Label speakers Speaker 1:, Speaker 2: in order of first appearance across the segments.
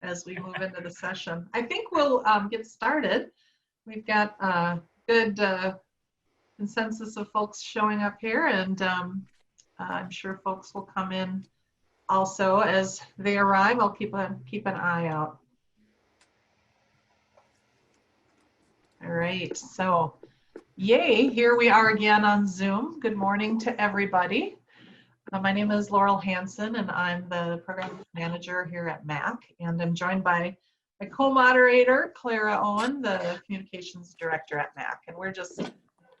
Speaker 1: as we move into the session. I think we'll get started. We've got a good consensus of folks showing up here, and I'm sure folks will come in also as they arrive. I'll keep an eye out. All right, so yay, here we are again on Zoom. Good morning to everybody. My name is Laurel Hansen, and I'm the program manager here at MACC, and I'm joined by my co-moderator, Clara Owen, the communications director at MACC. And we're just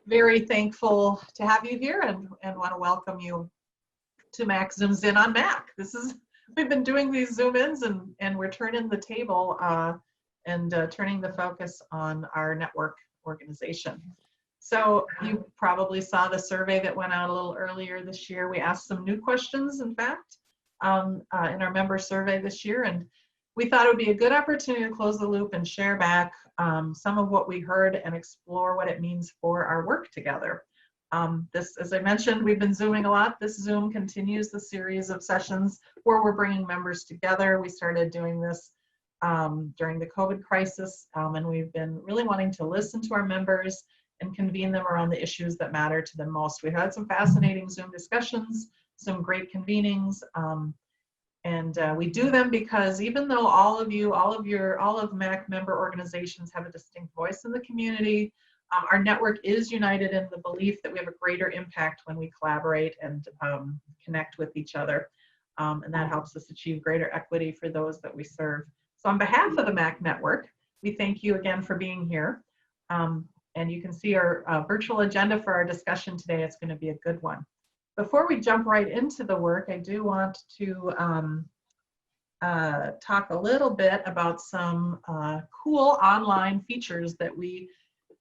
Speaker 1: very thankful to have you here and want to welcome you to MACC Zooms In on MACC. We've been doing these Zoom-ins, and we're turning the table and turning the focus on our network organization. So you probably saw the survey that went out a little earlier this year. We asked some new questions, in fact, in our member survey this year, and we thought it would be a good opportunity to close the loop and share back some of what we heard and explore what it means for our work together. As I mentioned, we've been Zooming a lot. This Zoom continues the series of sessions where we're bringing members together. We started doing this during the COVID crisis, and we've been really wanting to listen to our members and convene them around the issues that matter to them most. We've had some fascinating Zoom discussions, some great convenings, and we do them because even though all of MACC member organizations have a distinct voice in the community, our network is united in the belief that we have a greater impact when we collaborate and connect with each other, and that helps us achieve greater equity for those that we serve. So on behalf of the MACC network, we thank you again for being here. And you can see our virtual agenda for our discussion today. It's going to be a good one. Before we jump right into the work, I do want to talk a little bit about some cool online features that we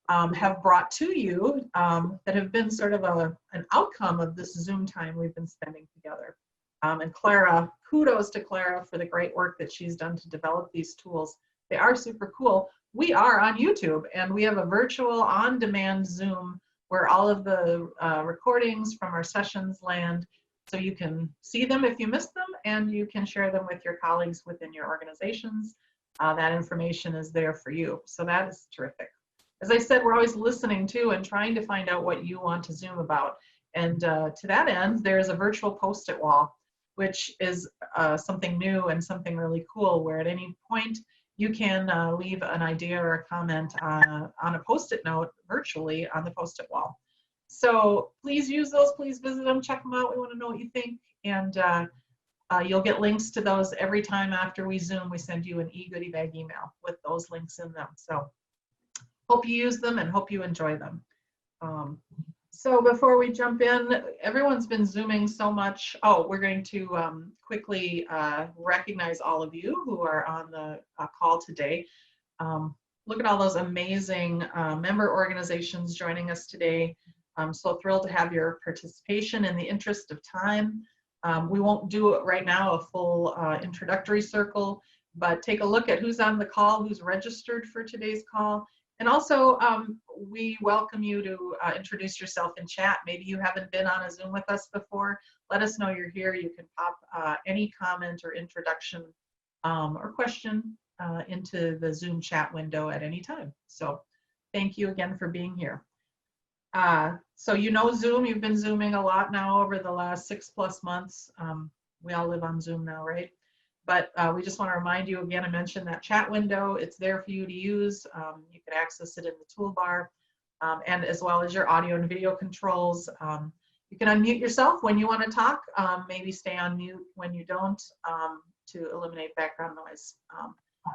Speaker 1: have brought to you that have been sort of an outcome of this Zoom time we've been spending together. And Clara, kudos to Clara for the great work that she's done to develop these tools. They are super cool. We are on YouTube, and we have a virtual on-demand Zoom where all of the recordings from our sessions land, so you can see them if you missed them, and you can share them with your colleagues within your organizations. That information is there for you, so that is terrific. As I said, we're always listening to and trying to find out what you want to Zoom about, and to that end, there's a virtual post-it wall, which is something new and something really cool, where at any point you can leave an idea or a comment on a post-it note virtually on the post-it wall. So please use those, please visit them, check them out. We want to know what you think. And you'll get links to those every time after we Zoom. We send you an e-goodie bag email with those links in them. So hope you use them and hope you enjoy them. So before we jump in, everyone's been Zooming so much. Oh, we're going to quickly recognize all of you who are on the call today. Look at all those amazing member organizations joining us today. I'm so thrilled to have your participation. In the interest of time, we won't do it right now, a full introductory circle, but take a look at who's on the call, who's registered for today's call. And also, we welcome you to introduce yourself in chat. Maybe you haven't been on a Zoom with us before. Let us know you're here. You can pop any comment or introduction or question into the Zoom chat window at any time. So thank you again for being here. So you know Zoom, you've been Zooming a lot now over the last 6+ months. We all live on Zoom now, right? But we just want to remind you again, I mentioned that chat window. It's there for you to use. You can access it in the toolbar, and as well as your audio and video controls. You can unmute yourself when you want to talk, maybe stay on mute when you don't, to eliminate background noise.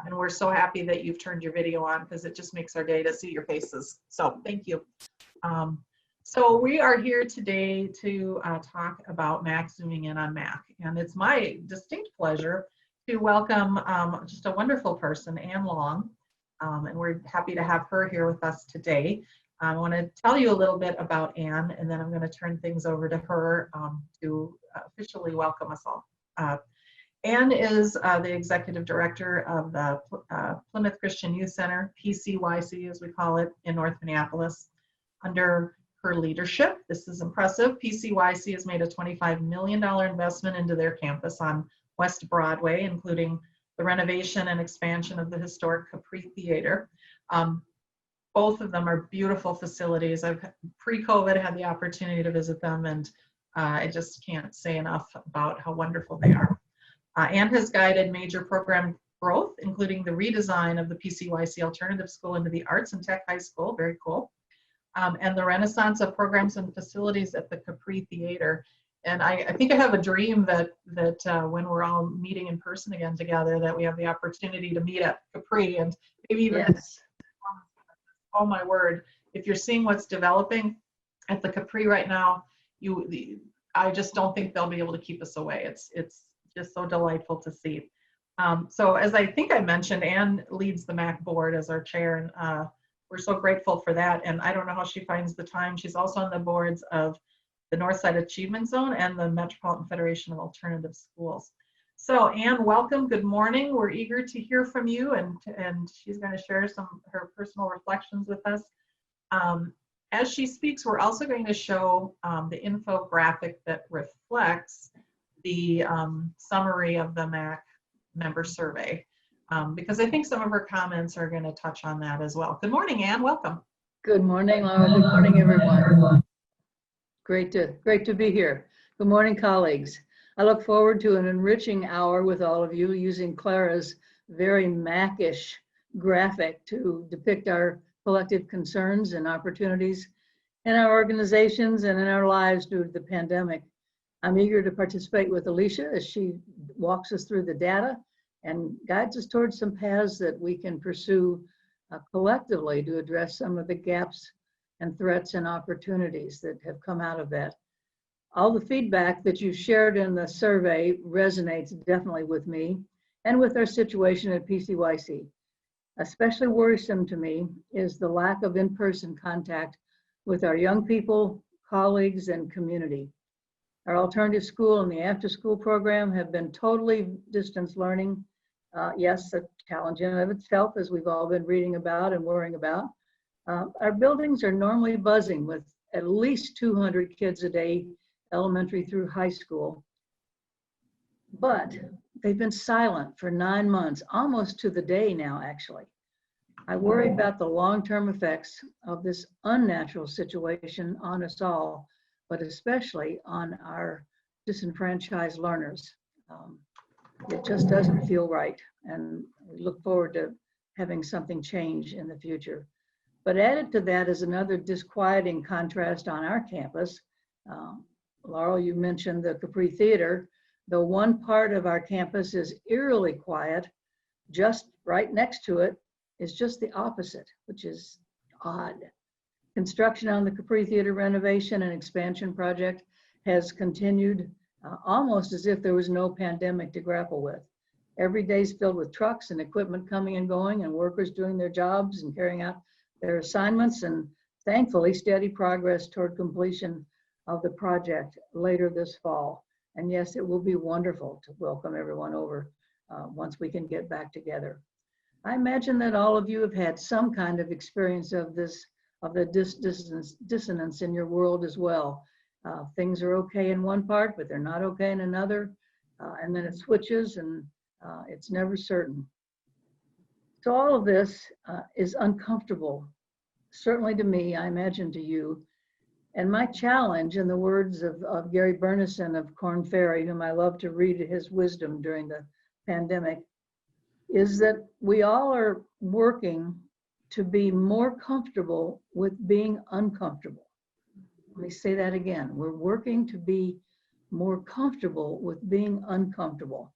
Speaker 1: And we're so happy that you've turned your video on, because it just makes our day to see your faces. So thank you. So we are here today to talk about MACC Zooming In on MACC. And it's my distinct pleasure to welcome just a wonderful person, Ann Long, and we're happy to have her here with us today. I want to tell you a little bit about Ann, and then I'm going to turn things over to her to officially welcome us all. Ann is the Executive Director of the Plymouth Christian Youth Center, PCYC as we call it, in North Minneapolis. Under her leadership, this is impressive, PCYC has made a $25 million investment into their campus on West Broadway, including the renovation and expansion of the historic Capri Theater. Both of them are beautiful facilities. I've pre-COVID had the opportunity to visit them, and I just can't say enough about how wonderful they are. Anne has guided major program growth, including the redesign of the PCYC Alternative School into the Arts and Tech High School, very cool, and the renaissance of programs and facilities at the Capri Theater. And I think I have a dream that when we're all meeting in person again together, that we have the opportunity to meet at Capri and maybe even,
Speaker 2: Yes.
Speaker 1: Oh my word, if you're seeing what's developing at the Capri right now, I just don't think they'll be able to keep us away. It's just so delightful to see. So as I think I mentioned, Anne leads the MACC board as our chair, and we're so grateful for that. And I don't know how she finds the time. She's also on the boards of the Northside Achievement Zone and the Metropolitan Federation of Alternative Schools. So Anne, welcome, good morning. We're eager to hear from you, and she's going to share her personal reflections with us. As she speaks, we're also going to show the infographic that reflects the summary of the MACC member survey, because I think some of her comments are going to touch on that as well. Good morning, Anne, welcome.
Speaker 2: Good morning, Laura. Good morning, everyone. Great to be here. Good morning, colleagues. I look forward to an enriching hour with all of you using Clara's very MACC-ish graphic to depict our collective concerns and opportunities in our organizations and in our lives due to the pandemic. I'm eager to participate with Alicia as she walks us through the data and guides us towards some paths that we can pursue collectively to address some of the gaps and threats and opportunities that have come out of that. All the feedback that you shared in the survey resonates definitely with me and with our situation at PCYC. Especially worrisome to me is the lack of in-person contact with our young people, colleagues, and community. Our alternative school and the after-school program have been totally distance learning. Yes, a challenge in and of itself, as we've all been reading about and worrying about. Our buildings are normally buzzing with at least 200 kids a day, elementary through high school. But they've been silent for 9 months, almost to the day now, actually. I worry about the long-term effects of this unnatural situation on us all, but especially on our disenfranchised learners. It just doesn't feel right, and we look forward to having something change in the future. But added to that is another disquieting contrast on our campus. Laurel, you mentioned the Capri Theater. The one part of our campus is eerily quiet. Just right next to it is just the opposite, which is odd. Construction on the Capri Theater renovation and expansion project has continued almost as if there was no pandemic to grapple with. Every day is filled with trucks and equipment coming and going and workers doing their jobs and carrying out their assignments, and thankfully steady progress toward completion of the project later this fall. And yes, it will be wonderful to welcome everyone over once we can get back together. I imagine that all of you have had some kind of experience of this, of the dissonance in your world as well. Things are okay in one part, but they're not okay in another. And then it switches and it's never certain. So all of this is uncomfortable, certainly to me, I imagine to you. And my challenge, in the words of Gary Burnison of Korn Ferry, whom I love to read his wisdom during the pandemic, is that we all are working to be more comfortable with being uncomfortable. Let me say that again. We're working to be more comfortable with being uncomfortable.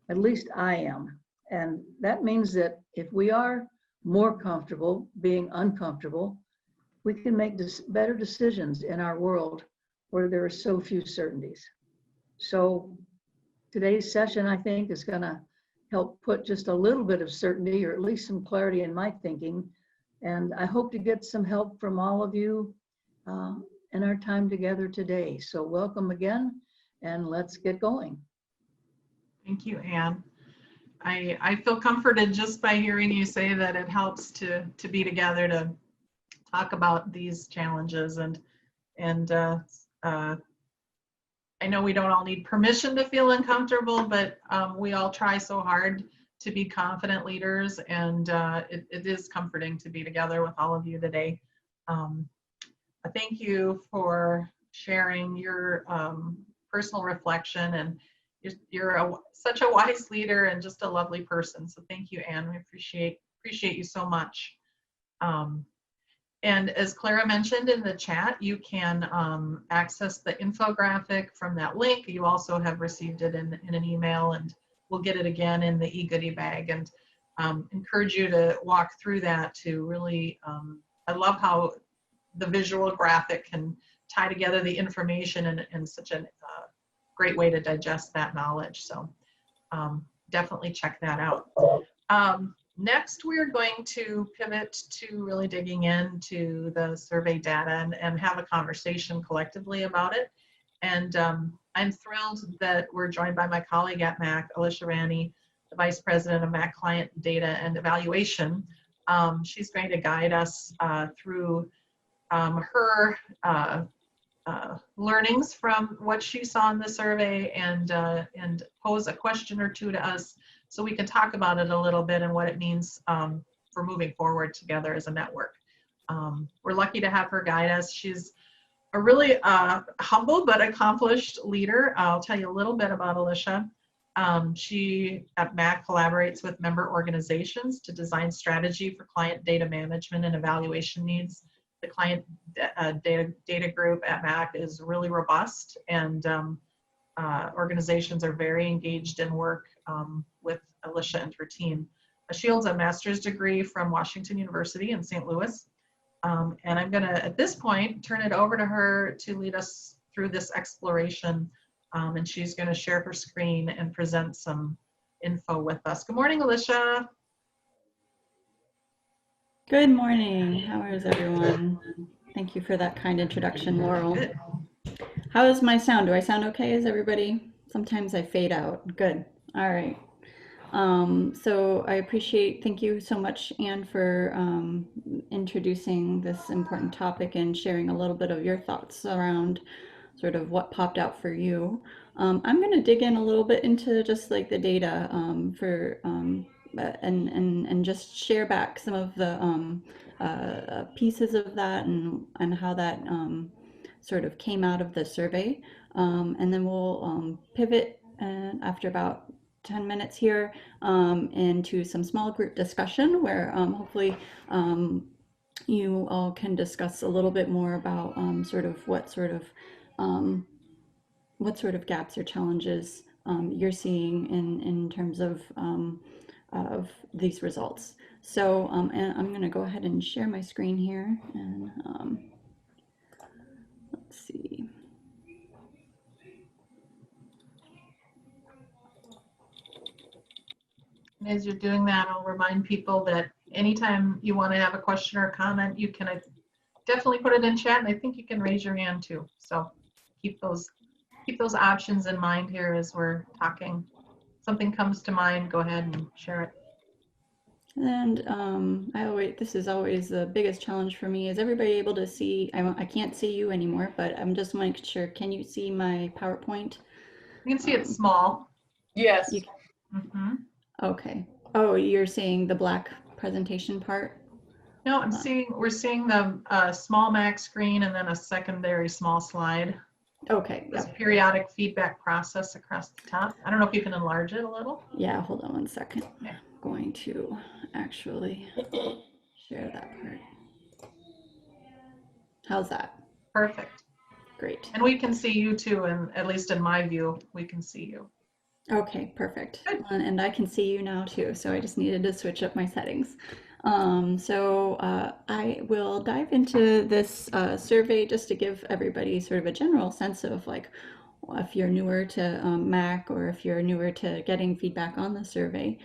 Speaker 2: At least I am. And that means that if we are more comfortable being uncomfortable, we can make better decisions in our world where there are so few certainties. So today's session, I think, is going to help put just a little bit of certainty, or at least some clarity in my thinking. And I hope to get some help from all of you in our time together today. So welcome again, and let's get going.
Speaker 1: Thank you, Anne. I feel comforted just by hearing you say that it helps to be together to talk about these challenges, and I know we don't all need permission to feel uncomfortable, but we all try so hard to be confident leaders, and it is comforting to be together with all of you today. Thank you for sharing your personal reflection, and you're such a wise leader and just a lovely person. So thank you, Anne. We appreciate you so much. And as Clara mentioned in the chat, you can access the infographic from that link. You also have received it in an email, and we'll get it again in the e-goodie bag. And encourage you to walk through that to really, I love how the visual graphic can tie together the information in such a great way to digest that knowledge. So definitely check that out. Next, we're going to pivot to really digging into the survey data and have a conversation collectively about it. And I'm thrilled that we're joined by my colleague at MACC, Alicia Ranney, the Vice President of MACC Client Data and Evaluation. She's going to guide us through her learnings from what she saw in the survey, and pose a question or two to us so we can talk about it a little bit and what it means for moving forward together as a network. We're lucky to have her guide us. She's a really humble but accomplished leader. I'll tell you a little bit about Alicia. She at MACC collaborates with member organizations to design strategy for client data management and evaluation needs. The client data group at MACC is really robust, and organizations are very engaged in work with Alicia and her team. She holds a master's degree from Washington University in St. Louis. And I'm going to, at this point, turn it over to her to lead us through this exploration. And she's going to share her screen and present some info with us. Good morning, Alicia.
Speaker 3: Good morning. How is everyone? Thank you for that kind introduction, Laurel.
Speaker 1: Good.
Speaker 3: How is my sound? Do I sound okay? Is everybody? Sometimes I fade out. Good. All right. So I appreciate, thank you so much, Anne, for introducing this important topic and sharing a little bit of your thoughts around sort of what popped out for you. I'm going to dig in a little bit into just like the data and just share back some of the pieces of that and how that sort of came out of the survey. And then we'll pivot after about 10 minutes here into some small group discussion where hopefully you all can discuss a little bit more about sort of what sort of gaps or challenges you're seeing in terms of these results. So and I'm going to go ahead and share my screen here, and let's see.
Speaker 1: And as you're doing that, I'll remind people that anytime you want to have a question or a comment, you can definitely put it in chat, and I think you can raise your hand too. So keep those options in mind here as we're talking. Something comes to mind, go ahead and share it.
Speaker 3: And this is always the biggest challenge for me. Is everybody able to see? I can't see you anymore, but I'm just making sure. Can you see my PowerPoint?
Speaker 1: You can see it's small. Yes.
Speaker 3: Okay. Oh, you're seeing the black presentation part?
Speaker 1: No, we're seeing the small MACC screen and then a secondary small slide.
Speaker 3: Okay.
Speaker 1: This periodic feedback process across the top. I don't know if you can enlarge it a little.
Speaker 3: Yeah, hold on one second.
Speaker 1: Okay.
Speaker 3: I'm going to actually share that part. How's that?
Speaker 1: Perfect.
Speaker 3: Great.
Speaker 1: And we can see you too, and at least in my view, we can see you.
Speaker 3: Okay, perfect. Good. And I can see you now too, so I just needed to switch up my settings. I will dive into this survey just to give everybody sort of a general sense of like if you're newer to MACC or if you're newer to getting feedback on the survey.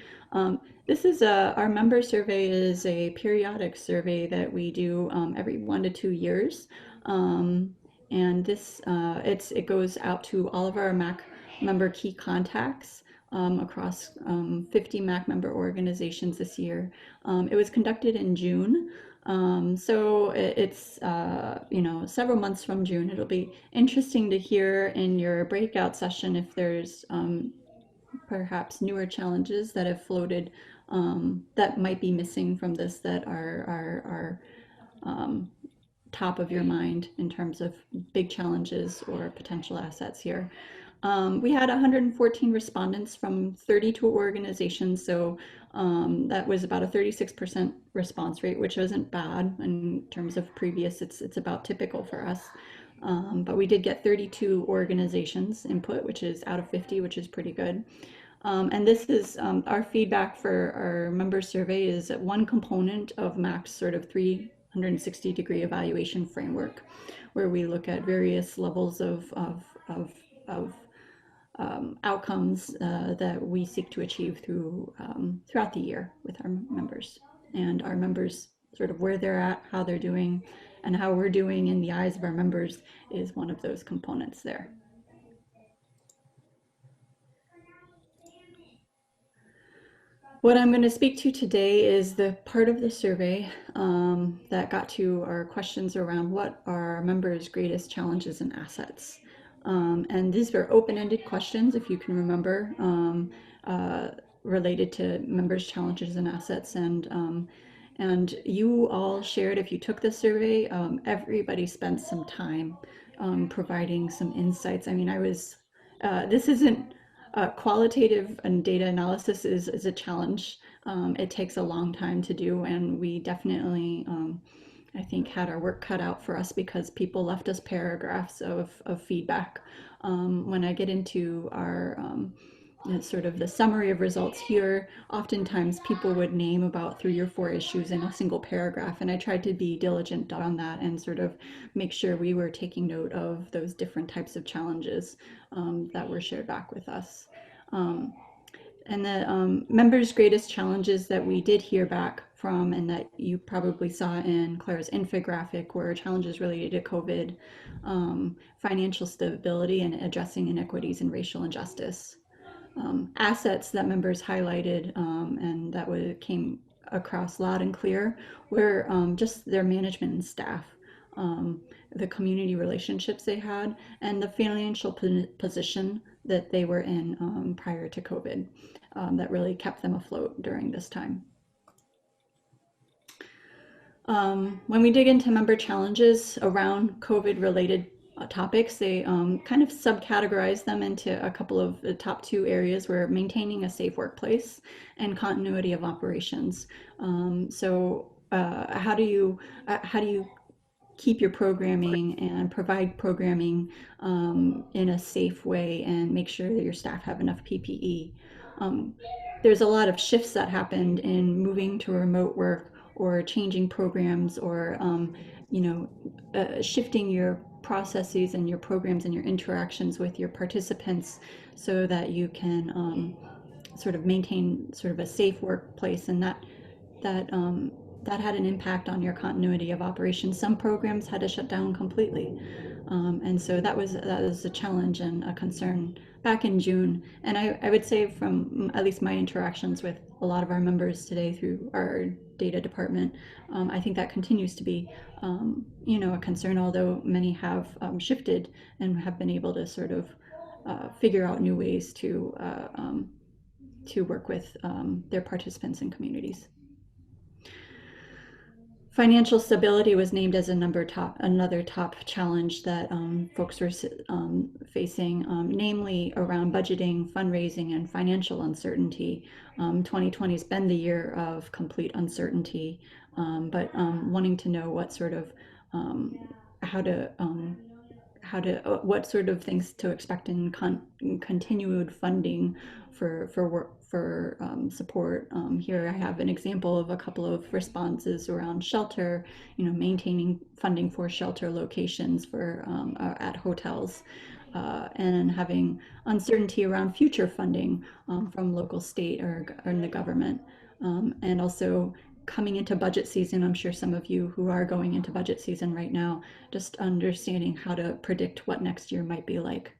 Speaker 3: This is our member survey is a periodic survey that we do every 1 to 2 years. And this it goes out to all of our MACC member key contacts across 50 MACC member organizations this year. It was conducted in June. So it's several months from June. It'll be interesting to hear in your breakout session if there's perhaps newer challenges that have floated that might be missing from this that are top of your mind in terms of big challenges or potential assets here. We had 114 respondents from 32 organizations, so that was about a 36% response rate, which isn't bad in terms of previous. It's about typical for us. But we did get 32 organizations input, which is out of 50, which is pretty good. And this is our feedback for our member survey is one component of MACC's sort of 360-degree evaluation framework, where we look at various levels of outcomes that we seek to achieve throughout the year with our members. And our members, sort of where they're at, how they're doing, and how we're doing in the eyes of our members is one of those components there. What I'm going to speak to today is the part of the survey that got to our questions around what are our members' greatest challenges and assets. And these were open-ended questions, if you can remember, related to members' challenges and assets. And you all shared, if you took the survey, everybody spent some time providing some insights. I mean, this isn't qualitative and data analysis is a challenge. It takes a long time to do, and we definitely, I think, had our work cut out for us because people left us paragraphs of feedback. When I get into our sort of the summary of results here, oftentimes people would name about 3 or 4 issues in a single paragraph, and I tried to be diligent on that and sort of make sure we were taking note of those different types of challenges that were shared back with us. And the members' greatest challenges that we did hear back from, and that you probably saw in Clara's infographic, were challenges related to COVID, financial stability, and addressing inequities and racial injustice. Assets that members highlighted and that came across loud and clear were just their management and staff, the community relationships they had, and the financial position that they were in prior to COVID that really kept them afloat during this time. When we dig into member challenges around COVID-related topics, they kind of subcategorize them into a couple of the top 2 areas, where maintaining a safe workplace and continuity of operations. So how do you keep your programming and provide programming in a safe way and make sure that your staff have enough PPE? There's a lot of shifts that happened in moving to remote work or changing programs or shifting your processes and your programs and your interactions with your participants so that you can sort of maintain sort of a safe workplace, and that had an impact on your continuity of operations. Some programs had to shut down completely, and so that was a challenge and a concern back in June. And I would say, from at least my interactions with a lot of our members today through our data department, I think that continues to be a concern, although many have shifted and have been able to sort of figure out new ways to work with their participants and communities. Financial stability was named as another top challenge that folks were facing, namely around budgeting, fundraising, and financial uncertainty. 2020 has been the year of complete uncertainty, but wanting to know what sort of what sort of things to expect in continued funding for support. Here I have an example of a couple of responses around shelter, maintaining funding for shelter locations for at hotels, and having uncertainty around future funding from local, state, or the government, and also coming into budget season. I'm sure some of you who are going into budget season right now, just understanding how to predict what next year might be like.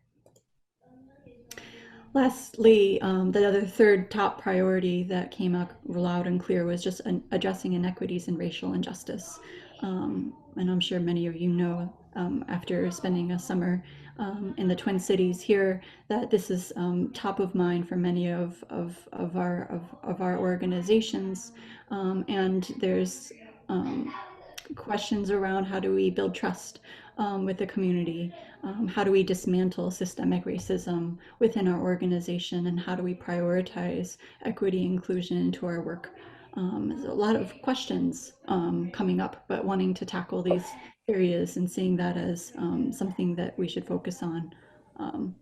Speaker 3: Lastly, the other third top priority that came up loud and clear was just addressing inequities and racial injustice. And I'm sure many of you know, after spending a summer in the Twin Cities here, that this is top of mind for many of our organizations. And there's questions around how do we build trust with the community, how do we dismantle systemic racism within our organization, and how do we prioritize equity inclusion into our work. There's a lot of questions coming up, but wanting to tackle these areas and seeing that as something that we should focus on.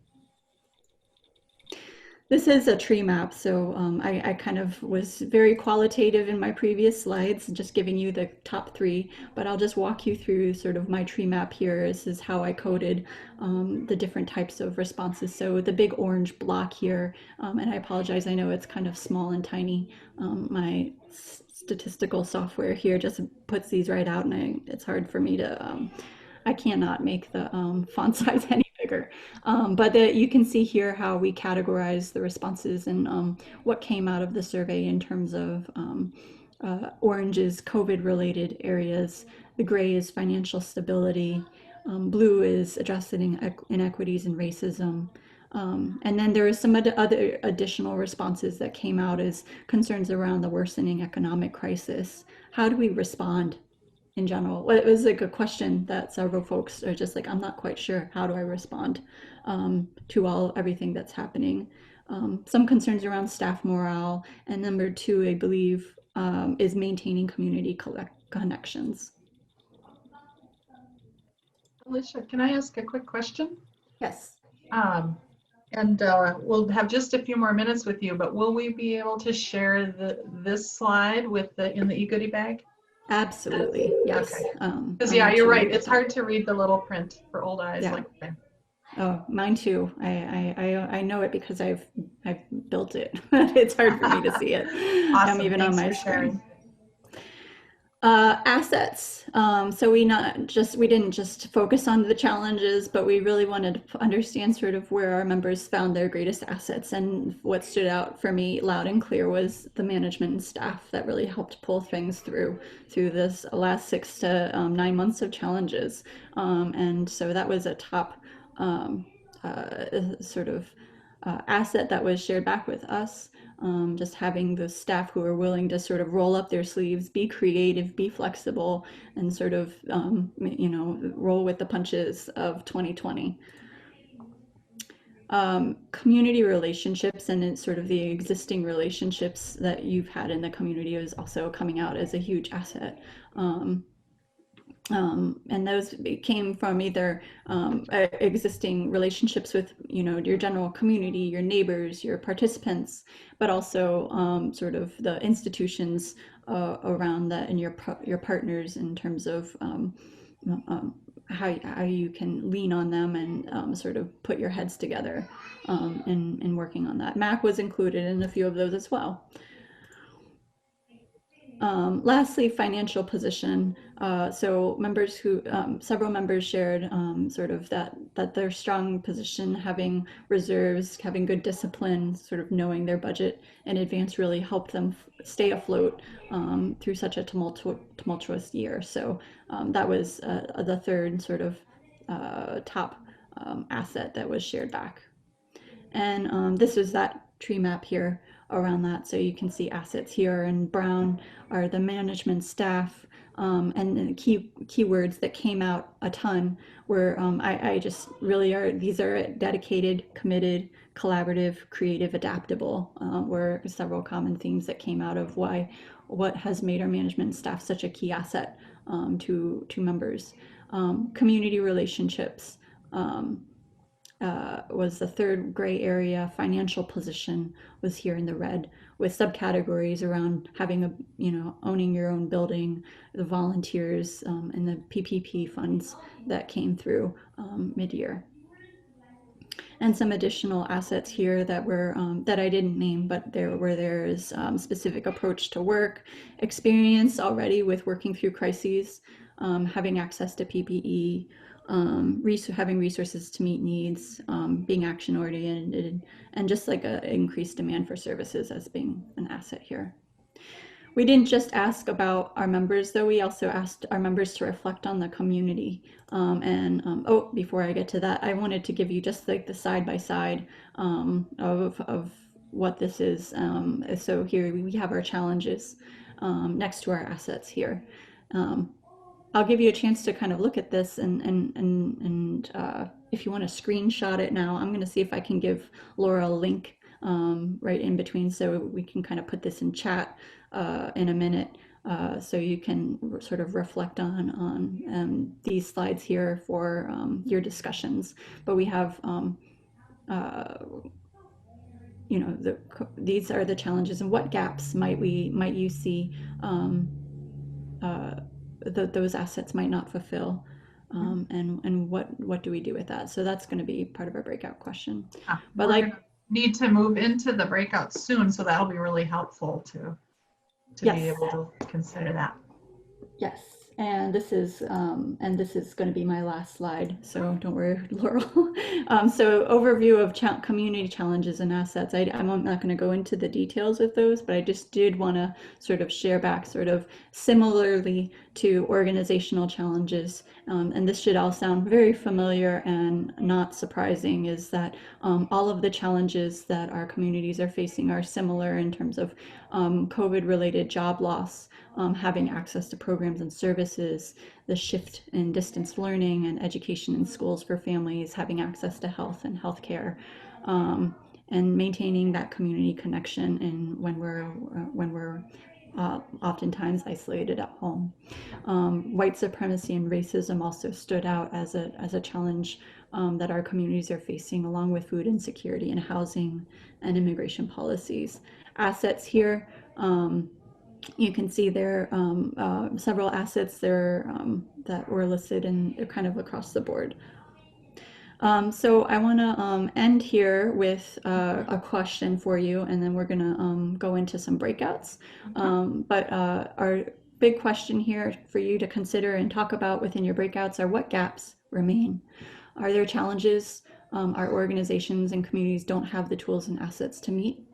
Speaker 3: This is a tree map, so I kind of was very qualitative in my previous slides, just giving you the top 3, but I'll just walk you through sort of my tree map here. This is how I coded the different types of responses. So the big orange block here, and I apologize, I know it's kind of small and tiny. My statistical software here just puts these right out, and it's hard for me to, I cannot make the font size any bigger. But you can see here how we categorize the responses and what came out of the survey in terms of orange is COVID-related areas, the gray is financial stability, blue is addressing inequities and racism. And then there are some other additional responses that came out as concerns around the worsening economic crisis. How do we respond in general? Well, it was like a question that several folks are just like, I'm not quite sure. How do I respond to everything that's happening? Some concerns around staff morale. And number 2, I believe, is maintaining community connections.
Speaker 1: Alicia, can I ask a quick question?
Speaker 3: Yes.
Speaker 1: And we'll have just a few more minutes with you, but will we be able to share this slide with in the e-goodie bag?
Speaker 3: Absolutely, yes.
Speaker 1: Because yeah, you're right. It's hard to read the little print for old eyes.
Speaker 3: Yeah.
Speaker 1: Like mine.
Speaker 3: Oh, mine too. I know it because I've built it. It's hard for me to see it.
Speaker 1: Awesome.
Speaker 3: Even
Speaker 1: Thanks
Speaker 3: on my
Speaker 1: for sharing.
Speaker 3: screen. Assets. So we didn't just focus on the challenges, but we really wanted to understand sort of where our members found their greatest assets. And what stood out for me loud and clear was the management and staff that really helped pull things through this last 6 to 9 months of challenges. And so that was a top sort of asset that was shared back with us. Just having the staff who are willing to sort of roll up their sleeves, be creative, be flexible, and sort of, roll with the punches of 2020. Community relationships and sort of the existing relationships that you've had in the community is also coming out as a huge asset. And those came from either existing relationships with, your general community, your neighbors, your participants, but also sort of the institutions around that and your partners in terms of how you can lean on them and sort of put your heads together in working on that. MACC was included in a few of those as well. Lastly, financial position. So several members shared sort of that their strong position, having reserves, having good discipline, sort of knowing their budget in advance really helped them stay afloat through such a tumultuous year. So that was the third sort of top asset that was shared back. And this is that tree map here around that. So you can see assets here in brown are the management staff, and the keywords that came out a ton were I just really these are dedicated, committed, collaborative, creative, adaptable, were several common themes that came out of what has made our management staff such a key asset to members. Community relationships was the third gray area. Financial position was here in the red, with subcategories around having owning your own building, the volunteers, and the PPP funds that came through mid-year. And some additional assets here that were that I didn't name, but there is specific approach to work, experience already with working through crises, having access to PPE, having resources to meet needs, being action oriented, and just like an increased demand for services as being an asset here. We didn't just ask about our members, though. We also asked our members to reflect on the community. Oh, before I get to that, I wanted to give you just like the side by side of what this is. So here we have our challenges next to our assets here. I'll give you a chance to kind of look at this and if you want to screenshot it now, I'm going to see if I can give Laura a link right in between so we can kind of put this in chat in a minute so you can sort of reflect on these slides here for your discussions. But we have you know, these are the challenges and what gaps might you see those assets might not fulfill, and what do we do with that? So that's going to be part of our breakout question.
Speaker 1: But we're gonna need to move into the breakout soon, so that'll be really helpful to
Speaker 3: Yes.
Speaker 1: be able to consider that.
Speaker 3: Yes, and this is going to be my last slide, so don't worry, Laurel. So overview of community challenges and assets. I'm not going to go into the details with those, but I just did want to sort of share back sort of similarly to organizational challenges. And this should all sound very familiar and not surprising, is that all of the challenges that our communities are facing are similar in terms of COVID-related job loss, having access to programs and services, the shift in distance learning and education in schools for families, having access to health and healthcare, and maintaining that community connection when we're oftentimes isolated at home. White supremacy and racism also stood out as a challenge that our communities are facing, along with food insecurity and housing and immigration policies. Assets here, you can see there several assets there that were listed and kind of across the board. So I want to end here with a question for you, and then we're going to go into some breakouts. But our big question here for you to consider and talk about within your breakouts are what gaps remain. Are there challenges our organizations and communities don't have the tools and assets to meet?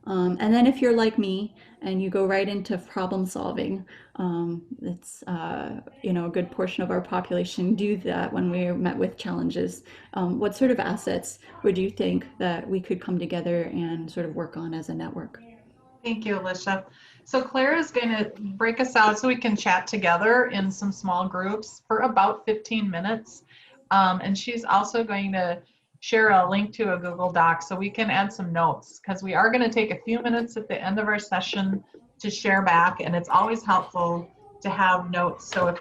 Speaker 3: And then if you're like me and you go right into problem solving, it's you know, a good portion of our population do that when we're met with challenges. What sort of assets would you think that we could come together and sort of work on as a network?
Speaker 1: Thank you, Alicia. So Claire is going to break us out so we can chat together in some small groups for about 15 minutes. And she's also going to share a link to a Google Doc so we can add some notes, because we are going to take a few minutes at the end of our session to share back, and it's always helpful to have notes. So if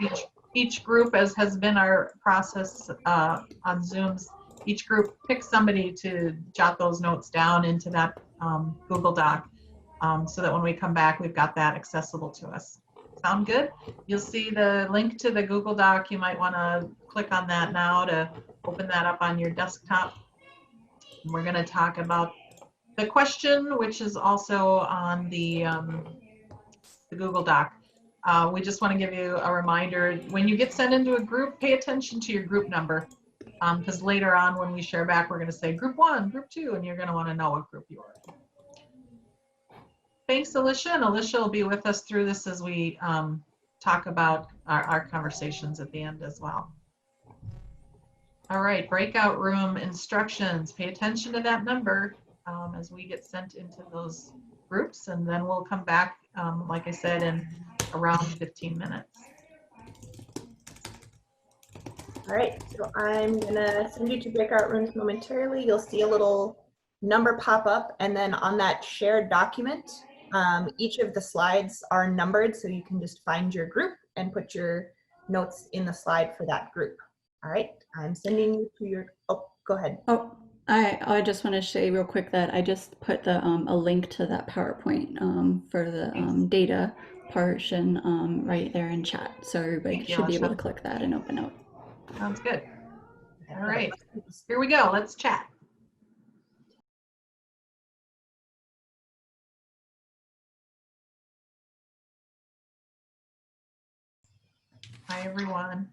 Speaker 1: each group, as has been our process on Zooms, each group picks somebody to jot those notes down into that Google Doc so that when we come back, we've got that accessible to us. Sound good? You'll see the link to the Google Doc. You might want to click on that now to open that up on your desktop. We're going to talk about the question, which is also on the Google Doc. We just want to give you a reminder, when you get sent into a group, pay attention to your group number, because later on when we share back, we're going to say group 1, group 2, and you're going to want to know what group you are in. Thanks, Alicia, and Alicia will be with us through this as we talk about our conversations at the end as well. All right, breakout room instructions. Pay attention to that number as we get sent into those groups, and then we'll come back, like I said, in around 15 minutes.
Speaker 4: All right, so I'm gonna send you to breakout rooms momentarily. You'll see a little number pop up, and then on that shared document, each of the slides are numbered, so you can just find your group and put your notes in the slide for that group. All right, I'm sending you to your, oh, go ahead.
Speaker 3: Oh, I just want to say real quick that I just put the a link to that PowerPoint for the data portion right there in chat. So everybody should be able to click that and open up.
Speaker 1: Sounds good. All right, here we go. Let's chat. Hi, everyone.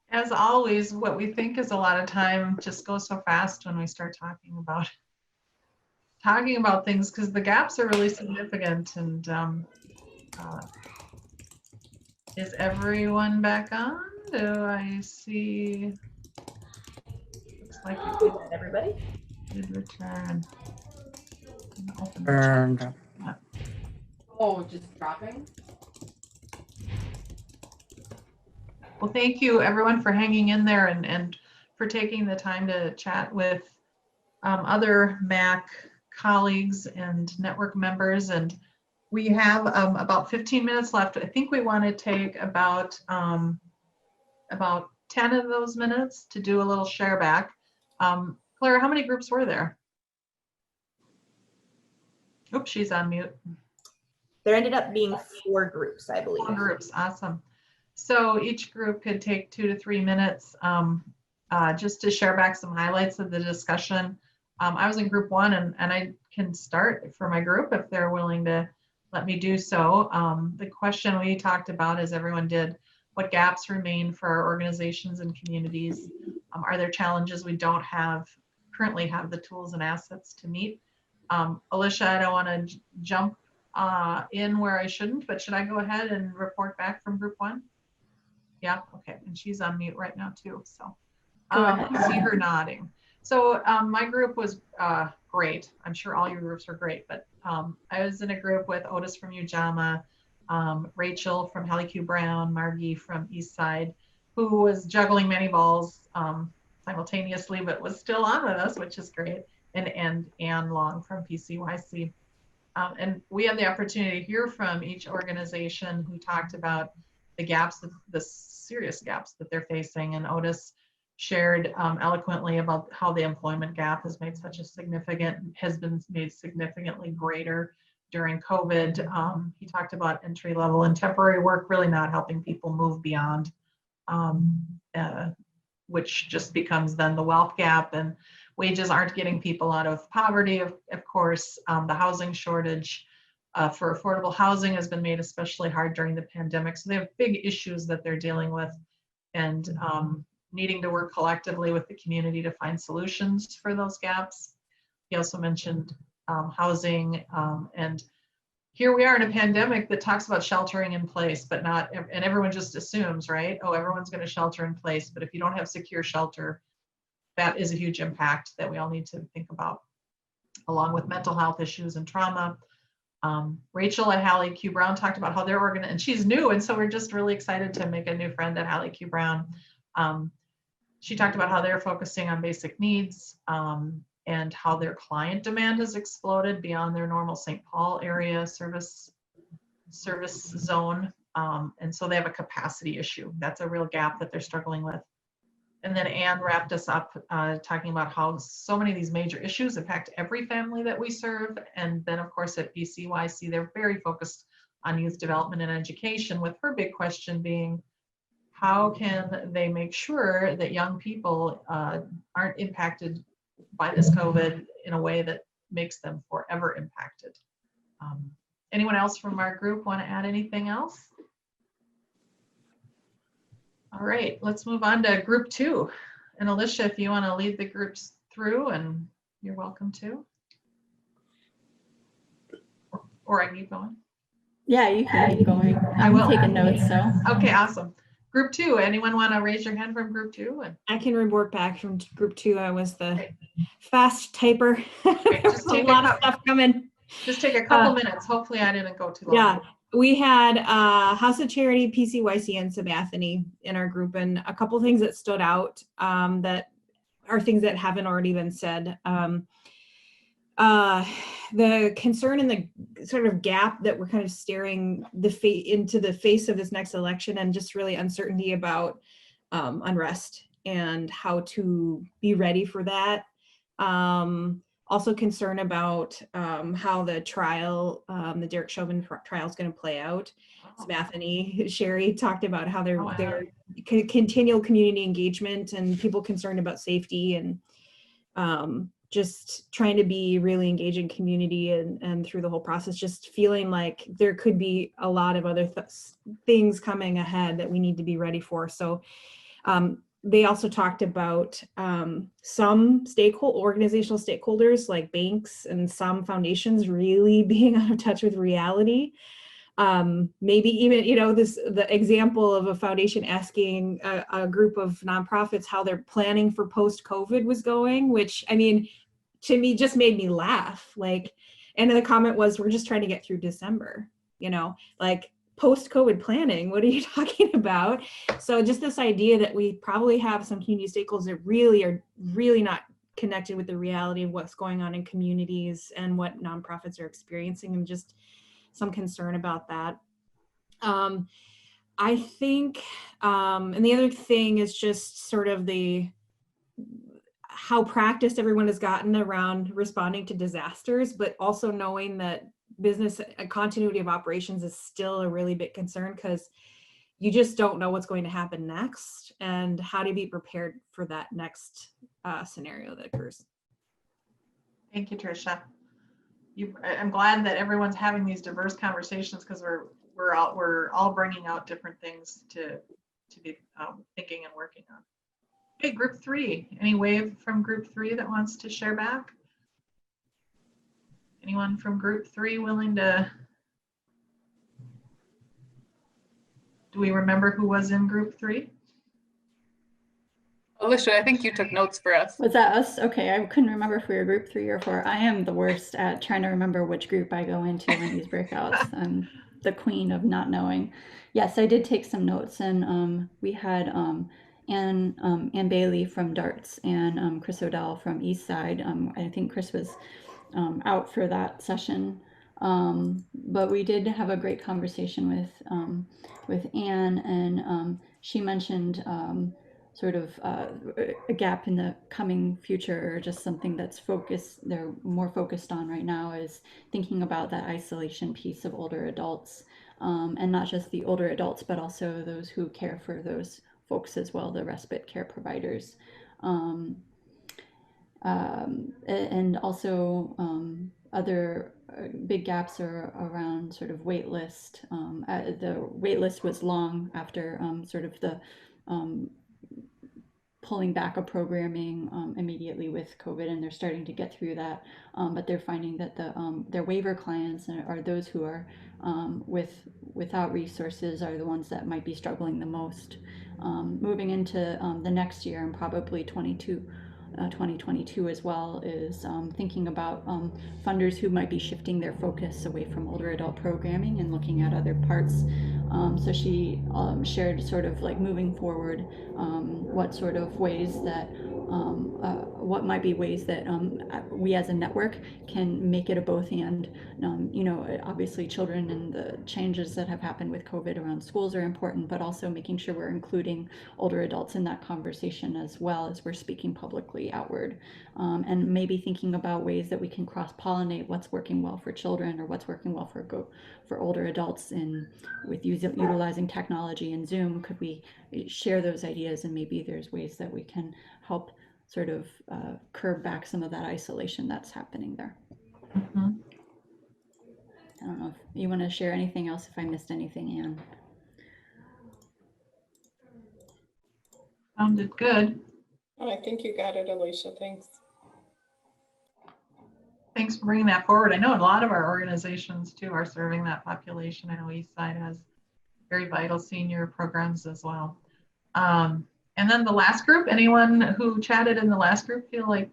Speaker 1: As always, what we think is a lot of time just goes so fast when we start talking about talking about things because the gaps are really significant. And is everyone back on? Do I see? Looks like
Speaker 4: Everybody?
Speaker 1: did return.
Speaker 5: Turned.
Speaker 6: Oh, just dropping?
Speaker 1: Well, thank you everyone for hanging in there and for taking the time to chat with other MACC colleagues and network members. And we have about 15 minutes left. I think we want to take about 10 of those minutes to do a little share back. Clara, how many groups were there? Oops, she's on mute.
Speaker 4: There ended up being 4 groups, I believe.
Speaker 1: 4 groups, awesome. So each group could take 2 to 3 minutes just to share back some highlights of the discussion. I was in group 1 and I can start for my group if they're willing to let me do so. The question we talked about, as everyone did, what gaps remain for our organizations and communities? Are there challenges we don't currently have the tools and assets to meet? Alicia, I don't want to jump in where I shouldn't, but should I go ahead and report back from group 1? Yeah, okay, and she's on mute right now too, so. I see her nodding. So my group was great. I'm sure all your groups were great, but I was in a group with Otis from Ujamaa, Rachel from Hallie Q. Brown, Margie from Eastside, who was juggling many balls simultaneously, but was still on with us, which is great, and Ann Long from PCYC. And we had the opportunity to hear from each organization who talked about the gaps, the serious gaps that they're facing. And Otis shared eloquently about how the employment gap has been made significantly greater during COVID. He talked about entry level and temporary work really not helping people move beyond, which just becomes then the wealth gap, and wages aren't getting people out of poverty. Of course, the housing shortage for affordable housing has been made especially hard during the pandemic. So they have big issues that they're dealing with, and needing to work collectively with the community to find solutions for those gaps. He also mentioned housing, and here we are in a pandemic that talks about sheltering in place, but not, and everyone just assumes, right? Oh, everyone's going to shelter in place, but if you don't have secure shelter, that is a huge impact that we all need to think about, along with mental health issues and trauma. Rachel at Hallie Q. Brown talked about how they're and she's new, and so we're just really excited to make a new friend at Hallie Q. Brown. She talked about how they're focusing on basic needs and how their client demand has exploded beyond their normal St. Paul area service zone. And so they have a capacity issue. That's a real gap that they're struggling with. And then Anne wrapped us up talking about how so many of these major issues impact every family that we serve. And then of course at BCYC, they're very focused on youth development and education, with her big question being, how can they make sure that young people aren't impacted by this COVID in a way that makes them forever impacted? Anyone else from our group want to add anything else? All right, let's move on to group 2. And Alicia, if you want to lead the groups through, and you're welcome to. Or I can keep going.
Speaker 3: Yeah, you can keep going.
Speaker 1: I will.
Speaker 3: I'm taking notes, so.
Speaker 1: Okay, awesome. Group 2, anyone want to raise your hand from group 2? And
Speaker 7: I can report back from group 2. I was the fast typer.
Speaker 1: Great.
Speaker 7: There's a lot of stuff coming.
Speaker 1: Just take a couple minutes. Hopefully I didn't go too long.
Speaker 7: Yeah, we had House of Charity, PCYC, and Sabathany in our group, and a couple things that stood out that are things that haven't already been said. The concern and the sort of gap that we're kind of staring into the face of this next election, and just really uncertainty about unrest and how to be ready for that. Also concern about how the trial, the Derek Chauvin trial is going to play out. Sabathany, Sherry talked about how they're continual community engagement and people concerned about safety, and just trying to be really engaged in community and through the whole process, just feeling like there could be a lot of other things coming ahead that we need to be ready for. So they also talked about some organizational stakeholders like banks and some foundations really being out of touch with reality. Maybe even, the example of a foundation asking a group of nonprofits how their planning for post-COVID was going, which, I mean, to me just made me laugh. Like, and the comment was, we're just trying to get through December, like post-COVID planning, what are you talking about? So just this idea that we probably have some community stakeholders that are really not connected with the reality of what's going on in communities and what nonprofits are experiencing, and just some concern about that. I think, and the other thing is just sort of how practiced everyone has gotten around responding to disasters, but also knowing that business continuity of operations is still a really big concern, because you just don't know what's going to happen next and how to be prepared for that next scenario that occurs.
Speaker 1: Thank you, Tricia. I'm glad that everyone's having these diverse conversations, because we're all bringing out different things to be thinking and working on. Okay, group 3. Any wave from group 3 that wants to share back? Anyone from group 3 willing to? Do we remember who was in group 3?
Speaker 5: Alicia, I think you took notes for us.
Speaker 3: Was that us? Okay, I couldn't remember if we were group 3 or 4. I am the worst at trying to remember which group I go into in these breakouts. I'm the queen of not knowing. Yes, I did take some notes, and we had Ann Bailey from Darts and Chris O'Dell from Eastside. I think Chris was out for that session, but we did have a great conversation with Ann, and she mentioned sort of a gap in the coming future, or just something that's they're more focused on right now, is thinking about that isolation piece of older adults, and not just the older adults, but also those who care for those folks as well, the respite care providers. And also other big gaps are around sort of wait list. The wait list was long after sort of the pulling back of programming immediately with COVID, and they're starting to get through that. But they're finding that their waiver clients are those who are without resources, are the ones that might be struggling the most. Moving into the next year, and probably 2022 as well, is thinking about funders who might be shifting their focus away from older adult programming and looking at other parts. So she shared sort of like moving forward, what sort of ways that what might be ways that we as a network can make it a both and. Obviously children and the changes that have happened with COVID around schools are important, but also making sure we're including older adults in that conversation as well as we're speaking publicly outward, and maybe thinking about ways that we can cross-pollinate what's working well for children or what's working well for older adults, and with utilizing technology and Zoom, could we share those ideas, and maybe there's ways that we can help sort of curb back some of that isolation that's happening there.
Speaker 1: Mm-hmm.
Speaker 3: I don't know if you want to share anything else, if I missed anything, Anne.
Speaker 1: Sounded good.
Speaker 5: Oh, I think you got it, Alicia. Thanks.
Speaker 1: Thanks for bringing that forward. I know a lot of our organizations too are serving that population. I know Eastside has very vital senior programs as well. And then the last group, anyone who chatted in the last group feel like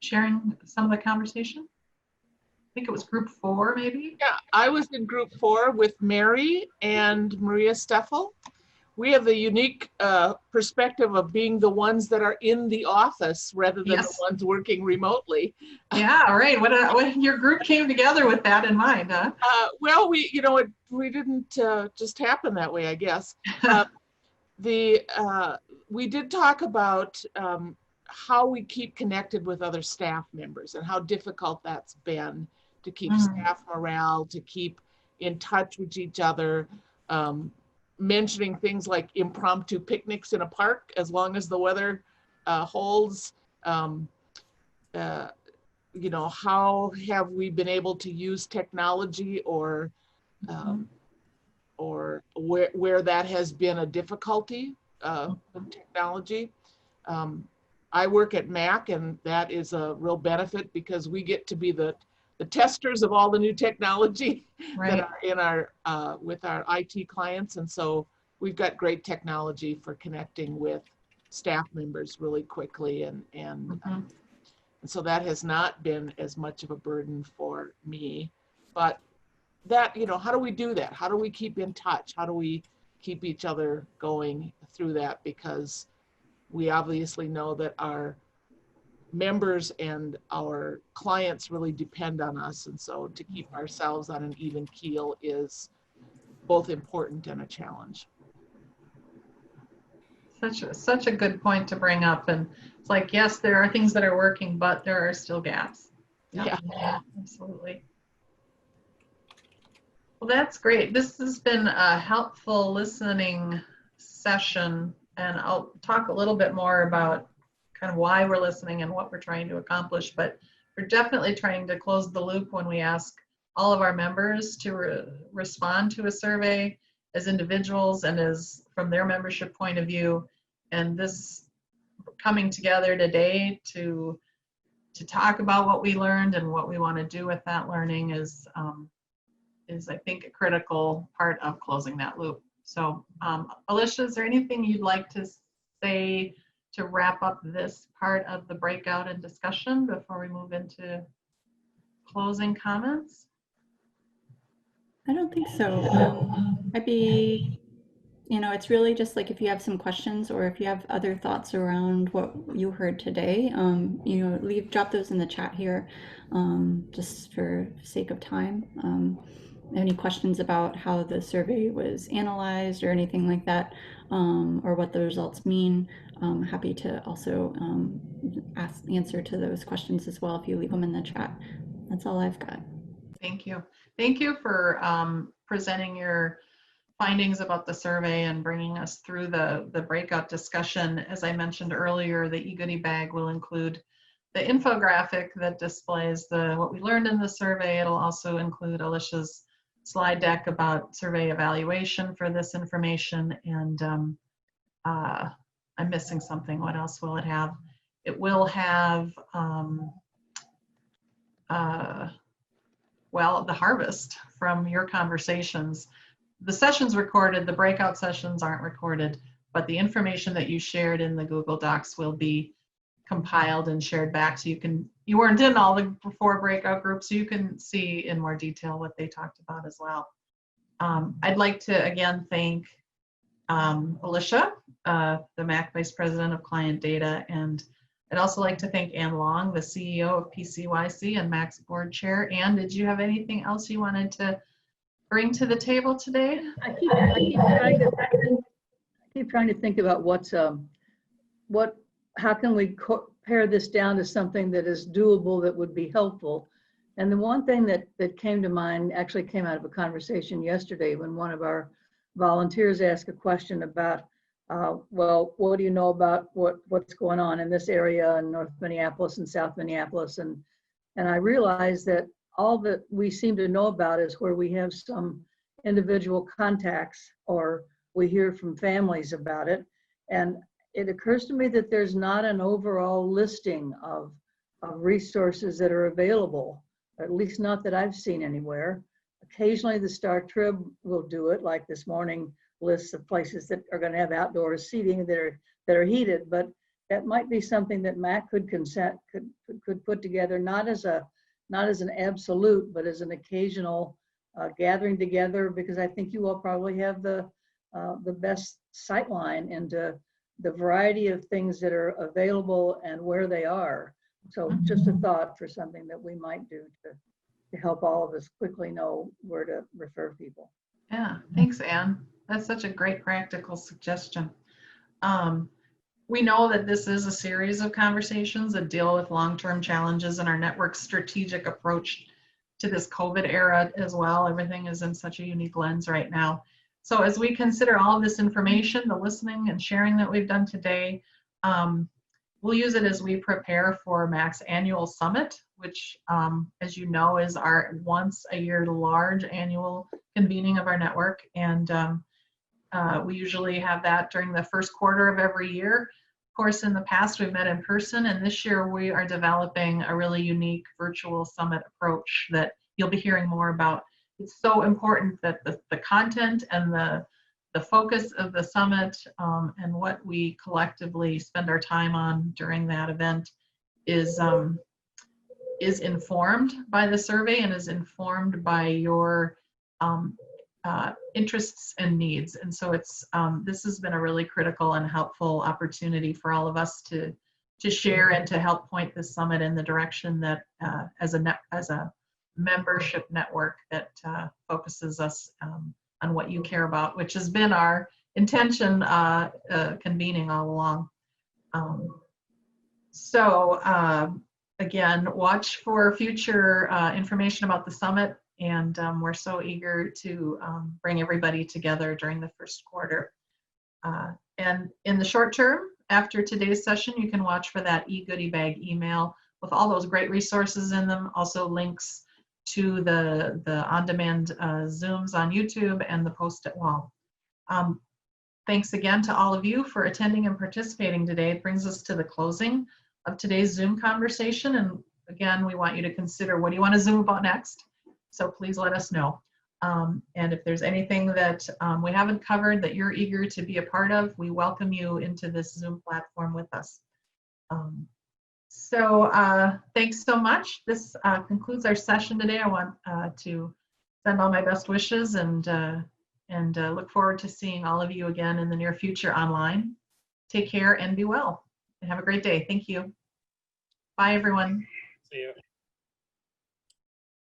Speaker 1: sharing some of the conversation? I think it was group 4 maybe?
Speaker 8: Yeah, I was in group 4 with Mary and Maria Steffel. We have the unique perspective of being the ones that are in the office rather than the ones working remotely.
Speaker 1: Yeah, right. What your group came together with that in mind, huh?
Speaker 8: Well, we didn't just happen that way, I guess. We did talk about how we keep connected with other staff members and how difficult that's been to keep staff morale, to keep in touch with each other, mentioning things like impromptu picnics in a park as long as the weather holds. How have we been able to use technology, or where that has been a difficulty? with technology. I work at MACC, and that is a real benefit because we get to be the testers of all the new technology
Speaker 1: Right.
Speaker 8: that are in our with our IT clients, and so we've got great technology for connecting with staff members really quickly, and so that has not been as much of a burden for me. But that, you know, how do we do that? How do we keep in touch? How do we keep each other going through that? Because we obviously know that our members and our clients really depend on us. And so to keep ourselves on an even keel is both important and a challenge.
Speaker 1: Such a good point to bring up. And it's like, yes, there are things that are working, but there are still gaps.
Speaker 8: Yeah.
Speaker 1: Absolutely. Well, that's great. This has been a helpful listening session, and I'll talk a little bit more about kind of why we're listening and what we're trying to accomplish, but we're definitely trying to close the loop when we ask all of our members to respond to a survey as individuals and as from their membership point of view. And this coming together today to talk about what we learned and what we want to do with that learning is I think a critical part of closing that loop. So Alicia, is there anything you'd like to say to wrap up this part of the breakout and discussion before we move into closing comments?
Speaker 3: I don't think so. I'd be, you know, it's really just like if you have some questions or if you have other thoughts around what you heard today, you know, drop those in the chat here, just for sake of time. Any questions about how the survey was analyzed or anything like that, or what the results mean, I'm happy to also answer to those questions as well if you leave them in the chat. That's all I've got.
Speaker 1: Thank you. Thank you for presenting your findings about the survey and bringing us through the breakout discussion. As I mentioned earlier, the e-goodie bag will include the infographic that displays what we learned in the survey. It'll also include Alicia's slide deck about survey evaluation for this information. And I'm missing something. What else will it have? It will have, well, the harvest from your conversations. The session's recorded, the breakout sessions aren't recorded, but the information that you shared in the Google Docs will be compiled and shared back, so you weren't in all the 4 breakout groups, so you can see in more detail what they talked about as well. I'd like to again thank Alicia, the MACC Vice President of Client Data, and I'd also like to thank Ann Long, the CEO of PCYC and MACC's Board Chair. Ann, did you have anything else you wanted to bring to the table today?
Speaker 2: I keep trying to think about how can we pare this down to something that is doable that would be helpful. And the one thing that came to mind actually came out of a conversation yesterday when one of our volunteers asked a question about, well, what do you know about what's going on in this area in North Minneapolis and South Minneapolis? And I realized that all that we seem to know about is where we have some individual contacts or we hear from families about it. And it occurs to me that there's not an overall listing of resources that are available, at least not that I've seen anywhere. Occasionally the Star Trib will do it, like this morning lists of places that are going to have outdoor seating that are heated, but that might be something that MACC could put together, not as an absolute, but as an occasional gathering together, because I think you all probably have the best sightline into the variety of things that are available and where they are. So just a thought for something that we might do to help all of us quickly know where to refer people.
Speaker 1: Yeah, thanks, Ann. That's such a great practical suggestion. We know that this is a series of conversations that deal with long-term challenges and our network's strategic approach to this COVID era as well. Everything is in such a unique lens right now. So as we consider all of this information, the listening and sharing that we've done today, we'll use it as we prepare for MACC's annual summit, which, as you know, is our once a year large annual convening of our network. And We usually have that during the first quarter of every year. Of course, in the past, we've met in person, and this year we are developing a really unique virtual summit approach that you'll be hearing more about. It's so important that the content and the focus of the summit and what we collectively spend our time on during that event is informed by the survey and is informed by your interests and needs. And so it's this has been a really critical and helpful opportunity for all of us to share and to help point this summit in the direction that as a membership network that focuses us on what you care about, which has been our intention convening all along. Again, watch for future information about the summit, and we're so eager to bring everybody together during the first quarter. And in the short term, after today's session, you can watch for that e-goodie bag email with all those great resources in them, also links to the on-demand Zooms on YouTube and the post-it wall. Thanks again to all of you for attending and participating today. It brings us to the closing of today's Zoom conversation. And again, we want you to consider, what do you want to Zoom about next? So please let us know. And if there's anything that we haven't covered that you're eager to be a part of, we welcome you into this Zoom platform with us. Thanks so much. This concludes our session today. I want to send all my best wishes and look forward to seeing all of you again in the near future online. Take care and be well, and have a great day. Thank you. Bye, everyone.
Speaker 9: See you.